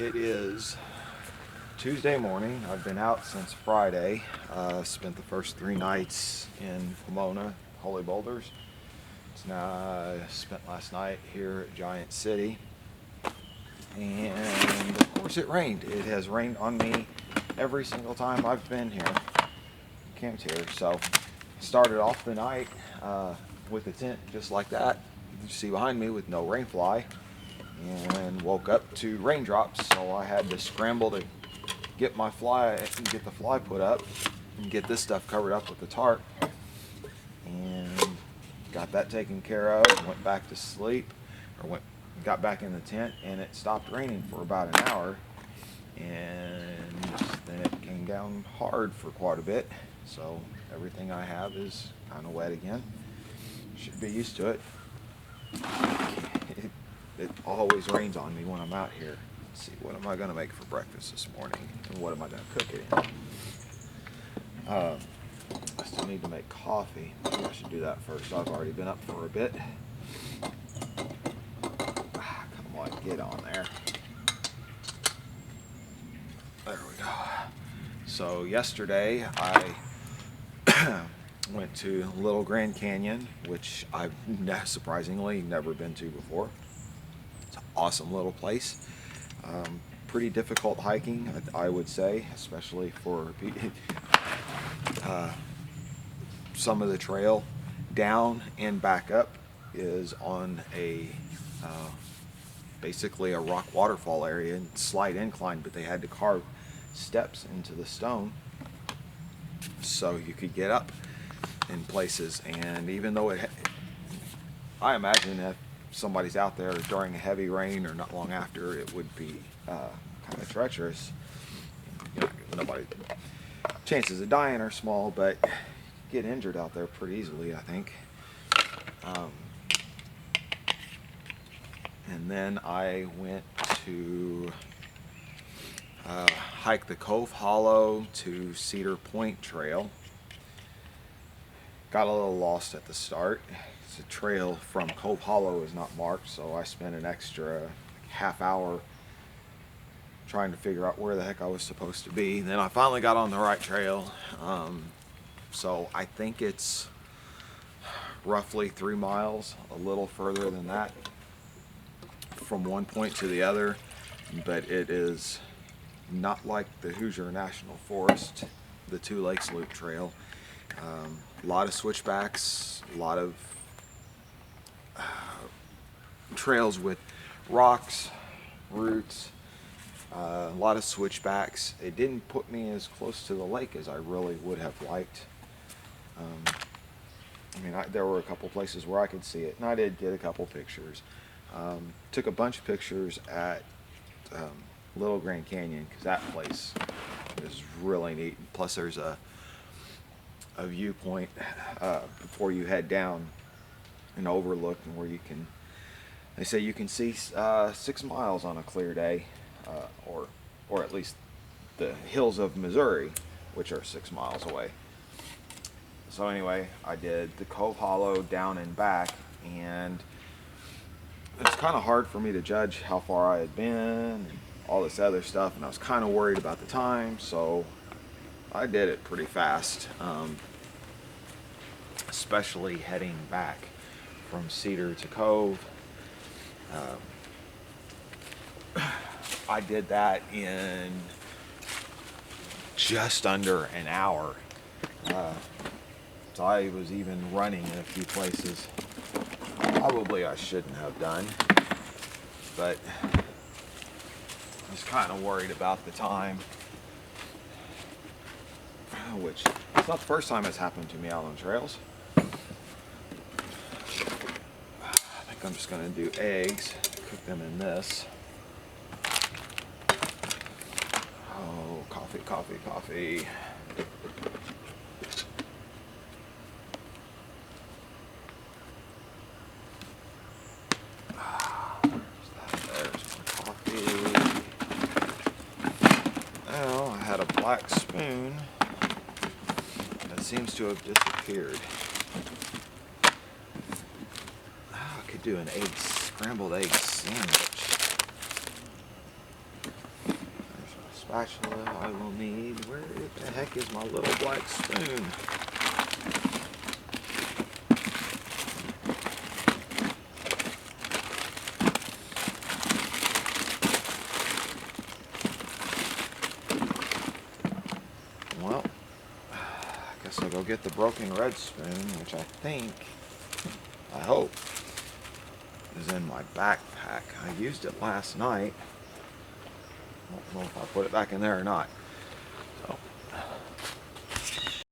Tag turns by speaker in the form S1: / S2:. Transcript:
S1: It is Tuesday morning. I've been out since Friday. Spent the first 3 nights in Pomona, Holy Boulders. Spent last night here at Giant City. And of course it rained. It has rained on me every single time I've been here, camped here. So started off the night with a tent just like that. You see behind me with no rain fly. And woke up to raindrops, so I had to scramble to get my fly and get the fly put up and get this stuff covered up with the tarp, and got that taken care of. Went back to sleep, got back in the tent, and it stopped raining for about an hour, and then it came down hard for quite a bit. So everything I have is kind of wet again. Should be used to it. It always rains on me when I'm out here. Let's see, what am I going to make for breakfast this morning? And what am I going to cook it in? I still need to make coffee. Maybe I should do that first. I've already been up for a bit. Come on, get on there. There we go. So yesterday I went to Little Grand Canyon, which I've surprisingly never been to before. It's an awesome little place. Pretty difficult hiking, I would say, especially for some of the trail down and back up is on a basically a rock waterfall area and slight incline, but they had to carve steps into the stone so you could get up in places. And even though I imagine if somebody's out there during a heavy rain or not long after, it would be kind of treacherous. Chances of dying are small, but get injured out there pretty easily, I think. And then I went to hike the Cove Hollow to Cedar Point Trail. Got a little lost at the start. The trail from Cove Hollow is not marked, so I spent an extra half hour trying to figure out where the heck I was supposed to be. Then I finally got on the right trail. So I think it's roughly 3 miles, a little further than that from one point to the other, but it is not like the Hoosier National Forest, the Two Lakes Loop Trail. A lot of switchbacks, a lot of trails with rocks, roots, a lot of switchbacks. It didn't put me as close to the lake as I really would have liked. There were a couple places where I could see it, and I did get a couple pictures. Took a bunch of pictures at Little Grand Canyon, because that place is really neat. Plus there's a viewpoint before you head down, an overlook, and where they say you can see 6 miles on a clear day, or at least the hills of Missouri, which are 6 miles away. So anyway, I did the Cove Hollow down and back, and it's kind of hard for me to judge how far I had been and all this other stuff, and I was kind of worried about the time, so I did it pretty fast, especially heading back from Cedar to Cove. I did that in just under an hour. So I was even running in a few places. Probably I shouldn't have done, but I was kind of worried about the time, which it's not the first time it's happened to me out on trails. I think I'm just going to do eggs, cook them in this. Oh, coffee, coffee, coffee. Black spoon that seems to have disappeared. I could do an scrambled egg sandwich. spatula I will need. Where the heck is my little black spoon? Well, I guess I'll go get the broken red spoon, which I hope, is in my backpack. I used it last night. I don't know if I put it back in there or not.